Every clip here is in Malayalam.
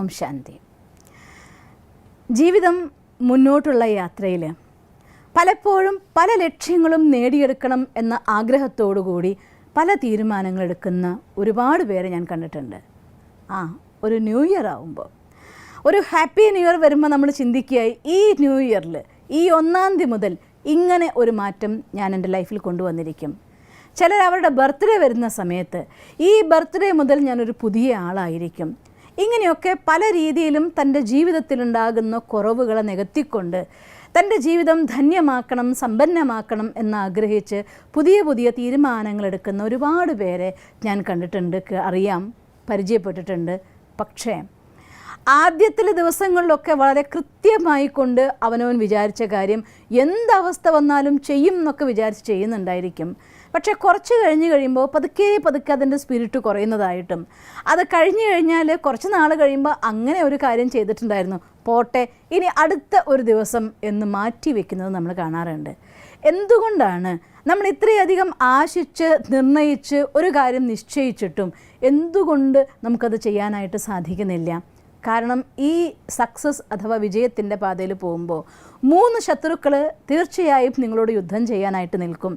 ഓം ശാന്തി. ജീവിതം മുന്നോട്ടുള്ള യാത്രയിൽ പലപ്പോഴും പല ലക്ഷ്യങ്ങളും നേടിയെടുക്കണം എന്ന ആഗ്രഹത്തോടുകൂടി പല തീരുമാനങ്ങളെടുക്കുന്ന ഒരുപാട് പേരെ ഞാൻ കണ്ടിട്ടുണ്ട്. ഒരു ന്യൂ ഇയർ ആവുമ്പോൾ, ഒരു ഹാപ്പി ന്യൂ ഇയർ വരുമ്പോൾ നമ്മൾ ചിന്തിക്കുകയായി ഈ ന്യൂ ഇയറിൽ ഈ 1-ാം തീയതി മുതൽ ഇങ്ങനെ ഒരു മാറ്റം ഞാൻ എൻ്റെ ലൈഫിൽ കൊണ്ടുവന്നിരിക്കും. ചിലർ അവരുടെ ബർത്ത്ഡേ വരുന്ന സമയത്ത് ഈ ബർത്ത്ഡേ മുതൽ ഞാനൊരു പുതിയ ആളായിരിക്കും. ഇങ്ങനെയൊക്കെ പല രീതിയിലും തൻ്റെ ജീവിതത്തിലുണ്ടാകുന്ന കുറവുകളെ നികത്തിക്കൊണ്ട് തൻ്റെ ജീവിതം ധന്യമാക്കണം, സമ്പന്നമാക്കണം എന്നാഗ്രഹിച്ച് പുതിയ പുതിയ തീരുമാനങ്ങളെടുക്കുന്ന ഒരുപാട് പേരെ ഞാൻ കണ്ടിട്ടുണ്ട്, അറിയാം, പരിചയപ്പെട്ടിട്ടുണ്ട്. പക്ഷേ ആദ്യത്തിലെ ദിവസങ്ങളിലൊക്കെ വളരെ കൃത്യമായി കൊണ്ട് അവനവൻ വിചാരിച്ച കാര്യം എന്തവസ്ഥ വന്നാലും ചെയ്യും എന്നൊക്കെ വിചാരിച്ച് ചെയ്യുന്നുണ്ടായിരിക്കും. പക്ഷേ കുറച്ച് കഴിയുമ്പോൾ പതുക്കെ അതിൻ്റെ സ്പിരിറ്റ് കുറയുന്നതായിട്ടും, അത് കഴിഞ്ഞ് കഴിഞ്ഞാൽ കുറച്ച് നാൾ കഴിയുമ്പോൾ അങ്ങനെ ഒരു കാര്യം ചെയ്തിട്ടുണ്ടായിരുന്നു, പോട്ടെ ഇനി അടുത്ത ഒരു ദിവസം എന്ന് മാറ്റി വയ്ക്കുന്നത് നമ്മൾ കാണാറുണ്ട്. എന്തുകൊണ്ടാണ് നമ്മൾ ഇത്രയധികം ആശിച്ച് നിർണയിച്ച് ഒരു കാര്യം നിശ്ചയിച്ചിട്ടും എന്തുകൊണ്ട് നമുക്കത് ചെയ്യാനായിട്ട് സാധിക്കുന്നില്ല? കാരണം ഈ സക്സസ് അഥവാ വിജയത്തിൻ്റെ പാതയിൽ പോകുമ്പോൾ 3 ശത്രുക്കൾ തീർച്ചയായും നിങ്ങളോട് യുദ്ധം ചെയ്യാനായിട്ട് നിൽക്കും.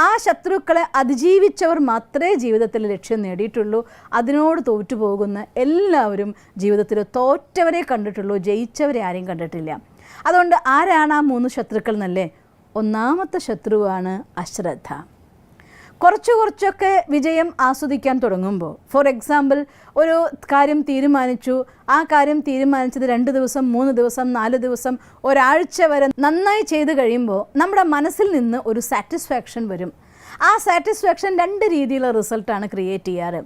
ആ ശത്രുക്കളെ അതിജീവിച്ചവർ മാത്രമേ ജീവിതത്തിൽ ലക്ഷ്യം നേടിയിട്ടുള്ളൂ. അതിനോട് തോറ്റുപോകുന്ന എല്ലാവരും ജീവിതത്തിൽ തോറ്റവരെ കണ്ടിട്ടുള്ളൂ, ജയിച്ചവരെ ആരെയും കണ്ടിട്ടില്ല. അതുകൊണ്ട് ആരാണ് ആ 3 ശത്രുക്കൾ എന്നല്ലേ? 1-ാമത്തെ ശത്രുവാണ് അശ്രദ്ധ. കുറച്ചൊക്കെ വിജയം ആസ്വദിക്കാൻ തുടങ്ങുമ്പോൾ, ഫോർ എക്സാമ്പിൾ ഒരു കാര്യം തീരുമാനിച്ചു, ആ കാര്യം തീരുമാനിച്ചത് 2 ദിവസം 3 ദിവസം 4 ദിവസം ഒരാഴ്ച വരെ നന്നായി ചെയ്ത് കഴിയുമ്പോൾ നമ്മുടെ മനസ്സിൽ നിന്ന് ഒരു സാറ്റിസ്ഫാക്ഷൻ വരും. ആ സാറ്റിസ്ഫാക്ഷൻ 2 രീതിയിലുള്ള റിസൾട്ടാണ് ക്രിയേറ്റ് ചെയ്യാറ്.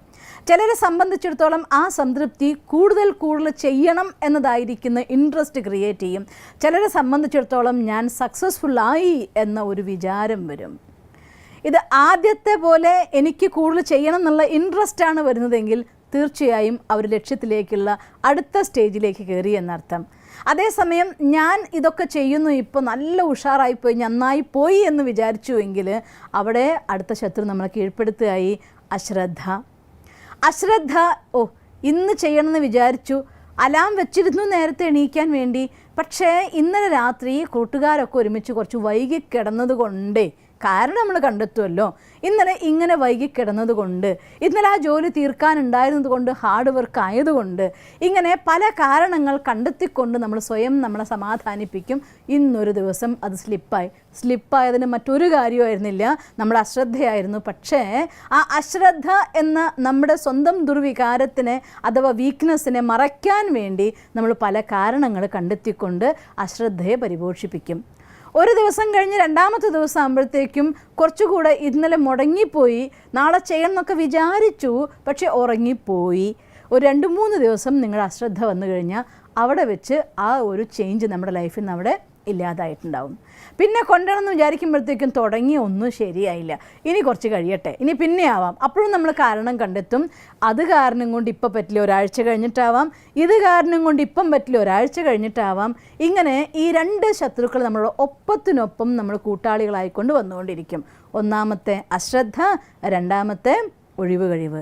ചിലരെ സംബന്ധിച്ചിടത്തോളം ആ സംതൃപ്തി കൂടുതൽ ചെയ്യണം എന്നതായിരിക്കുന്ന ഇൻട്രസ്റ്റ് ക്രിയേറ്റ് ചെയ്യും. ചിലരെ സംബന്ധിച്ചിടത്തോളം ഞാൻ സക്സസ്ഫുള്ളായി എന്ന ഒരു വിചാരം വരും. ഇത് ആദ്യത്തെ പോലെ എനിക്ക് കൂടുതൽ ചെയ്യണം എന്നുള്ള ഇൻട്രസ്റ്റാണ് വരുന്നതെങ്കിൽ തീർച്ചയായും അവർ ലക്ഷ്യത്തിലേക്കുള്ള അടുത്ത സ്റ്റേജിലേക്ക് കയറി എന്നർത്ഥം. അതേസമയം ഞാൻ ഇതൊക്കെ ചെയ്യുന്നു, ഇപ്പോൾ നല്ല ഉഷാറായിപ്പോയി, നന്നായി പോയി എന്ന് വിചാരിച്ചുവെങ്കിൽ അവിടെ അടുത്ത ശത്രു നമ്മളെ കീഴ്പ്പെടുത്തുകയായി അശ്രദ്ധ. ഇന്ന് ചെയ്യണമെന്ന് വിചാരിച്ചു, അലാം വെച്ചിരുന്നു നേരത്തെ എണീക്കാൻ വേണ്ടി, പക്ഷേ ഇന്നലെ രാത്രി കൂട്ടുകാരൊക്കെ ഒരുമിച്ച് കുറച്ച് വൈകി കിടന്നത് കൊണ്ടേ, കാരണം നമ്മൾ കണ്ടെത്തുമല്ലോ, ഇന്നലെ ഇങ്ങനെ വൈകി കിടന്നത് കൊണ്ട്, ഇന്നലെ ആ ജോലി തീർക്കാനുണ്ടായിരുന്നത് കൊണ്ട്, ഹാർഡ് വർക്ക് ആയതുകൊണ്ട്, ഇങ്ങനെ പല കാരണങ്ങൾ കണ്ടെത്തിക്കൊണ്ട് നമ്മൾ സ്വയം നമ്മളെ സമാധാനിപ്പിക്കും. ഇന്നൊരു ദിവസം അത് സ്ലിപ്പായതിന് മറ്റൊരു കാര്യമായിരുന്നില്ല, നമ്മുടെ അശ്രദ്ധയായിരുന്നു. പക്ഷേ ആ അശ്രദ്ധ എന്ന നമ്മുടെ സ്വന്തം ദുർവികാരത്തിനെ അഥവാ വീക്ക്നെസ്സിനെ മറയ്ക്കാൻ വേണ്ടി നമ്മൾ പല കാരണങ്ങൾ കണ്ടെത്തിക്കൊണ്ട് അശ്രദ്ധയെ പരിപോഷിപ്പിക്കും. ഒരു ദിവസം കഴിഞ്ഞ് 2-ാമത്തെ ദിവസം ആകുമ്പോഴത്തേക്കും കുറച്ചുകൂടെ ഇന്നലെ മുടങ്ങിപ്പോയി, നാളെ ചെയ്യണമെന്നൊക്കെ വിചാരിച്ചു, പക്ഷേ ഉറങ്ങിപ്പോയി. ഒരു 2-3 ദിവസം നിങ്ങളുടെ അശ്രദ്ധ വന്നു കഴിഞ്ഞാൽ അവിടെ വെച്ച് ആ ഒരു ചേഞ്ച് നമ്മുടെ ലൈഫിൽ നിന്ന് അവിടെ ഇല്ലാതായിട്ടുണ്ടാവും. പിന്നെ കൊണ്ടുവരണമെന്ന് വിചാരിക്കുമ്പോഴത്തേക്കും തുടങ്ങി ഒന്നും ശരിയായില്ല, ഇനി കുറച്ച് കഴിയട്ടെ, ഇനി പിന്നെ ആവാം. അപ്പോഴും നമ്മൾ കാരണം കണ്ടെത്തും. അത് കാരണം കൊണ്ട് ഇപ്പം പറ്റില്ല, ഒരാഴ്ച കഴിഞ്ഞിട്ടാവാം. ഇത് കാരണം കൊണ്ട് ഇപ്പം പറ്റില്ല, ഒരാഴ്ച കഴിഞ്ഞിട്ടാവാം. ഇങ്ങനെ ഈ 2 ശത്രുക്കൾ നമ്മളോട് ഒപ്പത്തിനൊപ്പം നമ്മൾ കൂട്ടാളികളായിക്കൊണ്ട് വന്നുകൊണ്ടിരിക്കും. 1-ാമത്തെ അശ്രദ്ധ, 2-ാമത്തെ ഒഴിവ്.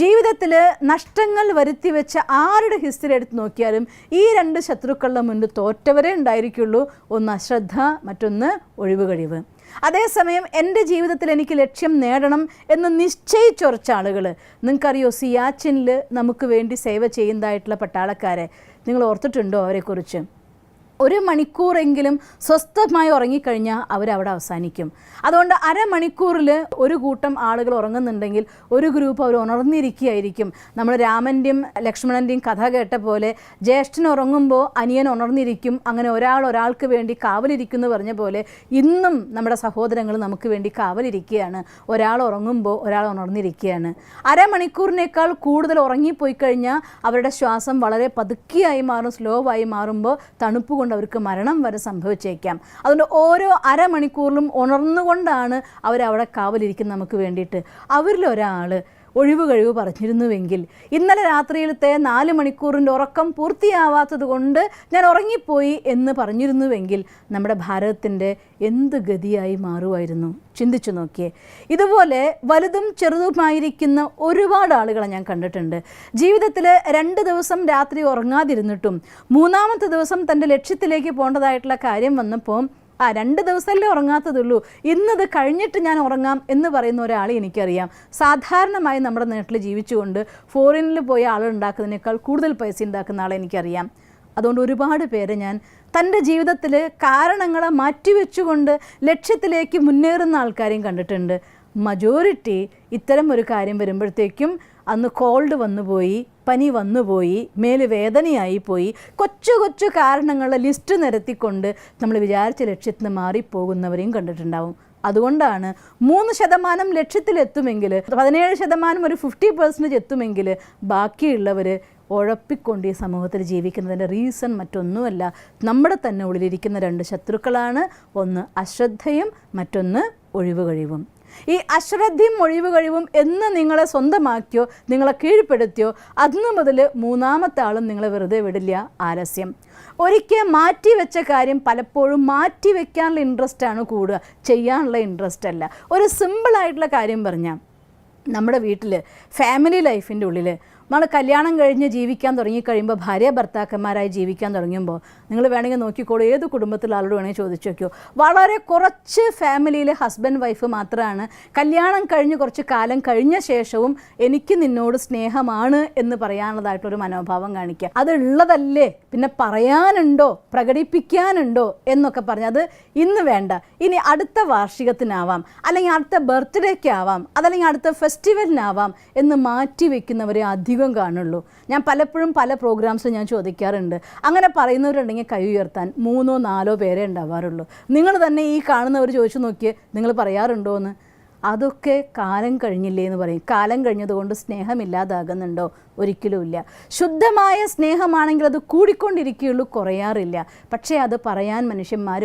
ജീവിതത്തിൽ നഷ്ടങ്ങൾ വരുത്തി വെച്ച ആരുടെ ഹിസ്റ്ററി എടുത്ത് നോക്കിയാലും ഈ 2 ശത്രുക്കളുടെ മുന്നിൽ തോറ്റവരേ ഉണ്ടായിരിക്കുള്ളൂ. ഒന്ന് അശ്രദ്ധ, മറ്റൊന്ന് ഒഴിവ്. അതേസമയം എൻ്റെ ജീവിതത്തിൽ എനിക്ക് ലക്ഷ്യം നേടണം എന്ന് നിശ്ചയിച്ചുറച്ച ആളുകൾ, നിങ്ങൾക്കറിയോ, സിയാച്ചിനിൽ നമുക്ക് വേണ്ടി സേവ ചെയ്യുന്നതായിട്ടുള്ള പട്ടാളക്കാരെ നിങ്ങൾ ഓർത്തിട്ടുണ്ടോ? അവരെക്കുറിച്ച് 1 മണിക്കൂറെങ്കിലും സ്വസ്ഥമായി ഉറങ്ങിക്കഴിഞ്ഞാൽ അവരവിടെ അവസാനിക്കും. അതുകൊണ്ട് അരമണിക്കൂറിൽ ഒരു കൂട്ടം ആളുകൾ ഉറങ്ങുന്നുണ്ടെങ്കിൽ ഒരു ഗ്രൂപ്പ് അവർ ഉണർന്നിരിക്കുകയായിരിക്കും. നമ്മൾ രാമൻ്റെയും ലക്ഷ്മണൻ്റെയും കഥ കേട്ട പോലെ ജ്യേഷ്ഠൻ ഉറങ്ങുമ്പോൾ അനിയൻ ഉണർന്നിരിക്കും, അങ്ങനെ ഒരാൾക്ക് വേണ്ടി കാവലിരിക്കുന്നു പറഞ്ഞ പോലെ ഇന്നും നമ്മുടെ സഹോദരങ്ങൾ നമുക്ക് വേണ്ടി കാവലിരിക്കുകയാണ്. ഒരാൾ ഉറങ്ങുമ്പോൾ ഒരാൾ ഉണർന്നിരിക്കുകയാണ്. അരമണിക്കൂറിനേക്കാൾ കൂടുതൽ ഉറങ്ങിപ്പോയി കഴിഞ്ഞാൽ അവരുടെ ശ്വാസം വളരെ പതുക്കിയായി മാറും, സ്ലോവായി മാറുമ്പോൾ തണുപ്പ് കൊണ്ട് അവർക്ക് മരണം വരെ സംഭവിച്ചേക്കാം. അതുകൊണ്ട് ഓരോ അരമണിക്കൂറിലും ഉണർന്നുകൊണ്ടാണ് അവരവിടെ കാവലിരിക്കുന്നത് നമുക്ക് വേണ്ടിയിട്ട്. അവരിലൊരാൾ ഒഴിവ് കഴിവ് പറഞ്ഞിരുന്നുവെങ്കിൽ, ഇന്നലെ രാത്രിയിലത്തെ 4 മണിക്കൂറിൻ്റെ ഉറക്കം പൂർത്തിയാവാത്തത് കൊണ്ട് ഞാൻ ഉറങ്ങിപ്പോയി എന്ന് പറഞ്ഞിരുന്നുവെങ്കിൽ നമ്മുടെ ഭാരതത്തിൻ്റെ എന്ത് ഗതിയായി മാറുമായിരുന്നു? ചിന്തിച്ചു നോക്കിയേ. ഇതുപോലെ വലുതും ചെറുതുമായിരിക്കുന്ന ഒരുപാട് ആളുകളെ ഞാൻ കണ്ടിട്ടുണ്ട്. ജീവിതത്തിൽ 2 ദിവസം രാത്രി ഉറങ്ങാതിരുന്നിട്ടും 3-ാമത്തെ ദിവസം തൻ്റെ ലക്ഷ്യത്തിലേക്ക് പോകേണ്ടതായിട്ടുള്ള കാര്യം വന്നപ്പോൾ 2 ദിവസമല്ലേ ഉറങ്ങാത്തതുള്ളൂ, ഇന്നത് കഴിഞ്ഞിട്ട് ഞാൻ ഉറങ്ങാം എന്ന് പറയുന്ന ഒരാളെ എനിക്കറിയാം. സാധാരണമായി നമ്മുടെ നാട്ടിൽ ജീവിച്ചുകൊണ്ട് ഫോറിനിൽ പോയി ആളുണ്ടാക്കുന്നതിനേക്കാൾ കൂടുതൽ പൈസ ഉണ്ടാക്കുന്ന ആളെ എനിക്കറിയാം. അതുകൊണ്ട് ഒരുപാട് പേരെ ഞാൻ തൻ്റെ ജീവിതത്തിൽ കാരണങ്ങളെ മാറ്റിവെച്ചുകൊണ്ട് ലക്ഷ്യത്തിലേക്ക് മുന്നേറുന്ന ആൾക്കാരെയും കണ്ടിട്ടുണ്ട്. മജോറിറ്റി ഇത്തരം ഒരു കാര്യം വരുമ്പോഴത്തേക്കും അന്ന് കോൾഡ് വന്നുപോയി, പനി വന്നുപോയി, മേല് വേദനയായി പോയി, കൊച്ചു കൊച്ചു കാരണങ്ങളുടെ ലിസ്റ്റ് നിരത്തിക്കൊണ്ട് നമ്മൾ വിചാരിച്ച ലക്ഷ്യത്തിൽ നിന്ന് മാറിപ്പോകുന്നവരെയും കണ്ടിട്ടുണ്ടാവും. അതുകൊണ്ടാണ് 3% ലക്ഷ്യത്തിലെത്തുമെങ്കിൽ, 17% ഒരു 50% എത്തുമെങ്കിൽ ബാക്കിയുള്ളവർ ഉഴപ്പിക്കൊണ്ട് ഈ സമൂഹത്തിൽ ജീവിക്കുന്നതിൻ്റെ റീസൺ മറ്റൊന്നുമല്ല, നമ്മുടെ തന്നെ ഉള്ളിലിരിക്കുന്ന 2 ശത്രുക്കളാണ്. ഒന്ന് അശ്രദ്ധയും, മറ്റൊന്ന് ഒഴിവ് കഴിവും. ഈ അശ്രദ്ധയും ഒഴിവ് കഴിവും എന്ന് നിങ്ങളെ സ്വന്തമാക്കിയോ, നിങ്ങളെ കീഴ്പ്പെടുത്തിയോ, അന്ന് മുതൽ 3-ാമത്തെ ആളും നിങ്ങളെ വെറുതെ വിടില്ല. ആലസ്യം. ഒരിക്കൽ മാറ്റിവെച്ച കാര്യം പലപ്പോഴും മാറ്റിവെക്കാനുള്ള ഇൻട്രസ്റ്റാണ് കൂടുക, ചെയ്യാനുള്ള ഇൻട്രസ്റ്റ് അല്ല. ഒരു സിമ്പിളായിട്ടുള്ള കാര്യം പറഞ്ഞാൽ, നമ്മുടെ വീട്ടിൽ ഫാമിലി ലൈഫിൻ്റെ ഉള്ളിൽ നമ്മൾ കല്യാണം കഴിഞ്ഞ് ജീവിക്കാൻ തുടങ്ങിക്കഴിയുമ്പോൾ, ഭാര്യ ഭർത്താക്കന്മാരായി ജീവിക്കാൻ തുടങ്ങുമ്പോൾ, നിങ്ങൾ വേണമെങ്കിൽ നോക്കിക്കോളൂ, ഏത് കുടുംബത്തിലെ ആളോട് വേണമെങ്കിൽ ചോദിച്ചു നോക്കിയോ, വളരെ കുറച്ച് ഫാമിലിയിലെ ഹസ്ബൻഡ് വൈഫ് മാത്രമാണ് കല്യാണം കഴിഞ്ഞ് കുറച്ച് കാലം കഴിഞ്ഞ ശേഷവും എനിക്ക് നിന്നോട് സ്നേഹമാണ് എന്ന് പറയാനുള്ളതായിട്ടൊരു മനോഭാവം കാണിക്കുക. അതുള്ളതല്ലേ, പിന്നെ പറയാനുണ്ടോ, പ്രകടിപ്പിക്കാനുണ്ടോ എന്നൊക്കെ പറഞ്ഞ് അത് ഇന്ന് വേണ്ട, ഇനി അടുത്ത വാർഷികത്തിനാവാം, അല്ലെങ്കിൽ അടുത്ത ബർത്ത്ഡേക്കാവാം, അതല്ലെങ്കിൽ അടുത്ത ഫെസ്റ്റിവലിനാവാം എന്ന് മാറ്റി വയ്ക്കുന്നവരെ അധികം കാണുള്ളൂ. ഞാൻ പലപ്പോഴും പല പ്രോഗ്രാംസും ഞാൻ ചോദിക്കാറുണ്ട്, അങ്ങനെ പറയുന്നവരുണ്ടെങ്കിൽ കൈ ഉയർത്താൻ 3-4 പേരെ ഉണ്ടാവാറുള്ളൂ. നിങ്ങൾ തന്നെ ഈ കാണുന്നവർ ചോദിച്ചു നോക്കിയേ, നിങ്ങൾ പറയാറുണ്ടോ എന്ന്. അതൊക്കെ കാലം കഴിഞ്ഞില്ലേ എന്ന് പറയും. കാലം കഴിഞ്ഞതുകൊണ്ട് സ്നേഹമില്ലാതാകുന്നുണ്ടോ? ഒരിക്കലുമില്ല. ശുദ്ധമായ സ്നേഹമാണെങ്കിൽ അത് കൂടിക്കൊണ്ടിരിക്കുകയുള്ളൂ, കുറയാറില്ല. പക്ഷേ അത് പറയാൻ മനുഷ്യന്മാർ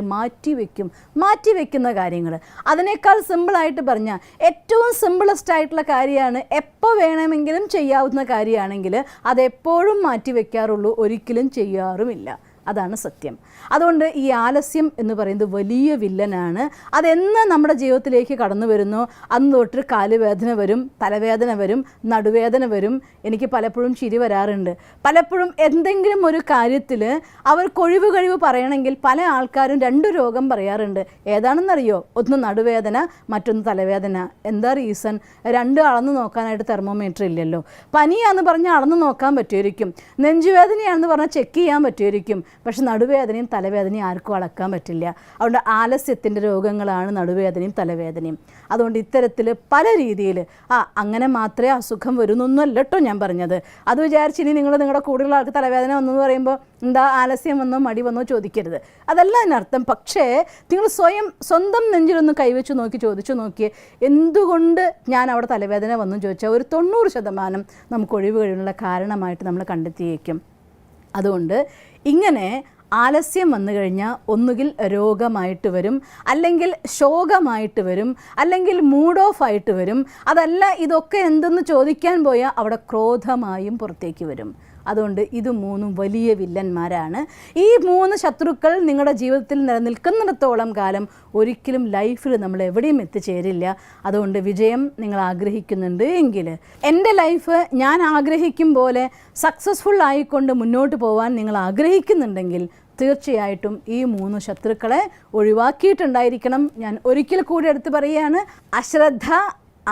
മാറ്റിവെക്കുന്ന കാര്യങ്ങൾ. അതിനേക്കാൾ സിമ്പിളായിട്ട് പറഞ്ഞാൽ, ഏറ്റവും സിമ്പിളസ്റ്റ് ആയിട്ടുള്ള കാര്യമാണ്, എപ്പോൾ വേണമെങ്കിലും ചെയ്യാവുന്ന കാര്യമാണെങ്കിൽ അതെപ്പോഴും മാറ്റിവെക്കാറുള്ളൂ, ഒരിക്കലും ചെയ്യാറുമില്ല. അതാണ് സത്യം. അതുകൊണ്ട് ഈ ആലസ്യം എന്ന് പറയുന്നത് വലിയ വില്ലനാണ്. അതെന്ന് നമ്മുടെ ജീവിതത്തിലേക്ക് കടന്നു വരുന്നു, അന്ന് തൊട്ട് കാലുവേദന വരും, തലവേദന വരും, നടുവേദന വരും. എനിക്ക് പലപ്പോഴും ചിരി വരാറുണ്ട്. പലപ്പോഴും എന്തെങ്കിലും ഒരു കാര്യത്തിൽ അവർക്ക് ഒഴിവ് കഴിവ് പറയണമെങ്കിൽ പല ആൾക്കാരും 2 രോഗം പറയാറുണ്ട്. ഏതാണെന്നറിയോ? ഒന്ന് നടുവേദന, മറ്റൊന്ന് തലവേദന. എന്താ റീസൺ? 2 അളന്ന് നോക്കാനായിട്ട് തെർമോമീറ്റർ ഇല്ലല്ലോ. പനിയാണെന്ന് പറഞ്ഞാൽ അളന്ന് നോക്കാൻ പറ്റുമായിരിക്കും, നെഞ്ചുവേദനയാണെന്ന് പറഞ്ഞാൽ ചെക്ക് ചെയ്യാൻ പറ്റുമായിരിക്കും. പക്ഷെ നടുവേദനയും തലവേദനയും ആർക്കും അളക്കാൻ പറ്റില്ല. അതുകൊണ്ട് ആലസ്യത്തിൻ്റെ രോഗങ്ങളാണ് നടുവേദനയും തലവേദനയും. അതുകൊണ്ട് ഇത്തരത്തിൽ പല രീതിയിൽ അങ്ങനെ മാത്രമേ അസുഖം വരുന്നൊന്നുമല്ല കേട്ടോ ഞാൻ പറഞ്ഞത്. അത് വിചാരിച്ച് ഇനി നിങ്ങളുടെ കൂടുതലുള്ള ആൾക്ക് തലവേദന വന്നെന്ന് പറയുമ്പോൾ എന്താ ആലസ്യം വന്നോ മടി വന്നോ ചോദിക്കരുത്, അതല്ല അതിനർത്ഥം. പക്ഷേ നിങ്ങൾ സ്വന്തം നെഞ്ചിലൊന്ന് കൈവച്ച് ചോദിച്ചു നോക്കിയേ, എന്തുകൊണ്ട് ഞാൻ അവിടെ തലവേദന വന്നു ചോദിച്ചാൽ ഒരു 90% നമുക്ക് ഒഴിവ് കഴിവുള്ള കാരണമായിട്ട് നമ്മൾ കണ്ടെത്തിയേക്കും. അതുകൊണ്ട് ഇങ്ങനെ ആലസ്യം വന്നു കഴിഞ്ഞാൽ ഒന്നുകിൽ രോഗമായിട്ട് വരും, അല്ലെങ്കിൽ ശോകമായിട്ട് വരും, അല്ലെങ്കിൽ മൂഡ് ഓഫ് ആയിട്ട് വരും. അതല്ല ഇതൊക്കെ എന്തെന്ന് ചോദിക്കാൻ പോയാൽ അവിടെ ക്രോധമായും പുറത്തേക്ക് വരും. അതുകൊണ്ട് ഇത് 3 വലിയ വില്ലന്മാരാണ്. ഈ 3 ശത്രുക്കൾ നിങ്ങളുടെ ജീവിതത്തിൽ നിലനിൽക്കുന്നിടത്തോളം കാലം ഒരിക്കലും ലൈഫിൽ നമ്മൾ എവിടെയും എത്തിച്ചേരില്ല. അതുകൊണ്ട് വിജയം നിങ്ങൾ ആഗ്രഹിക്കുന്നുണ്ട് എങ്കിൽ, എൻ്റെ ലൈഫ് ഞാൻ ആഗ്രഹിക്കും പോലെ സക്സസ്ഫുൾ ആയിക്കൊണ്ട് മുന്നോട്ട് പോകാൻ നിങ്ങൾ ആഗ്രഹിക്കുന്നുണ്ടെങ്കിൽ തീർച്ചയായിട്ടും ഈ 3 ശത്രുക്കളെ ഒഴിവാക്കിയിട്ടുണ്ടായിരിക്കണം. ഞാൻ ഒരിക്കൽ കൂടി എടുത്ത് പറയുകയാണ്, അശ്രദ്ധ,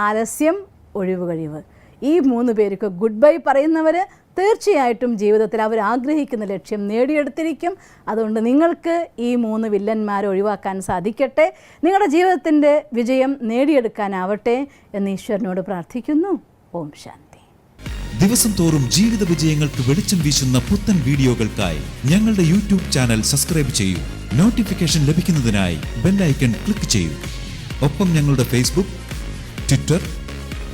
ആലസ്യം, ഒഴിവ് കഴിവ്. ഈ 3 പേർക്ക് ഗുഡ് ബൈ പറയുന്നവർ തീർച്ചയായിട്ടും ജീവിതത്തിൽ അവർ ആഗ്രഹിക്കുന്ന ലക്ഷ്യം നേടിയെടുത്തിരിക്കും. അതുകൊണ്ട് നിങ്ങൾക്ക് ഈ 3 വില്ലന്മാരെ ഒഴിവാക്കാൻ സാധിക്കട്ടെ, നിങ്ങളുടെ ജീവിതത്തിൻ്റെ വിജയം നേടിയെടുക്കാനാവട്ടെ എന്ന് ഈശ്വരനോട് പ്രാർത്ഥിക്കുന്നു. ഓം ശാന്തി. ദിവസം തോറും ജീവിത വിജയങ്ങൾക്ക് വെളിച്ചം വീശുന്ന പുത്തൻ വീഡിയോകൾക്കായി ഞങ്ങളുടെ യൂട്യൂബ് ചാനൽ സബ്സ്ക്രൈബ് ചെയ്യൂ. നോട്ടിഫിക്കേഷൻ ലഭിക്കുന്നതിനായി ബെൽ ഐക്കൺ ക്ലിക്ക് ചെയ്യൂ. ഒപ്പം ഞങ്ങളുടെ ഫേസ്ബുക്ക്, ട്വിറ്റർ,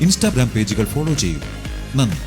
ഇൻസ്റ്റാഗ്രാം പേജുകൾ ഫോളോ ചെയ്യൂ. നന്ദി.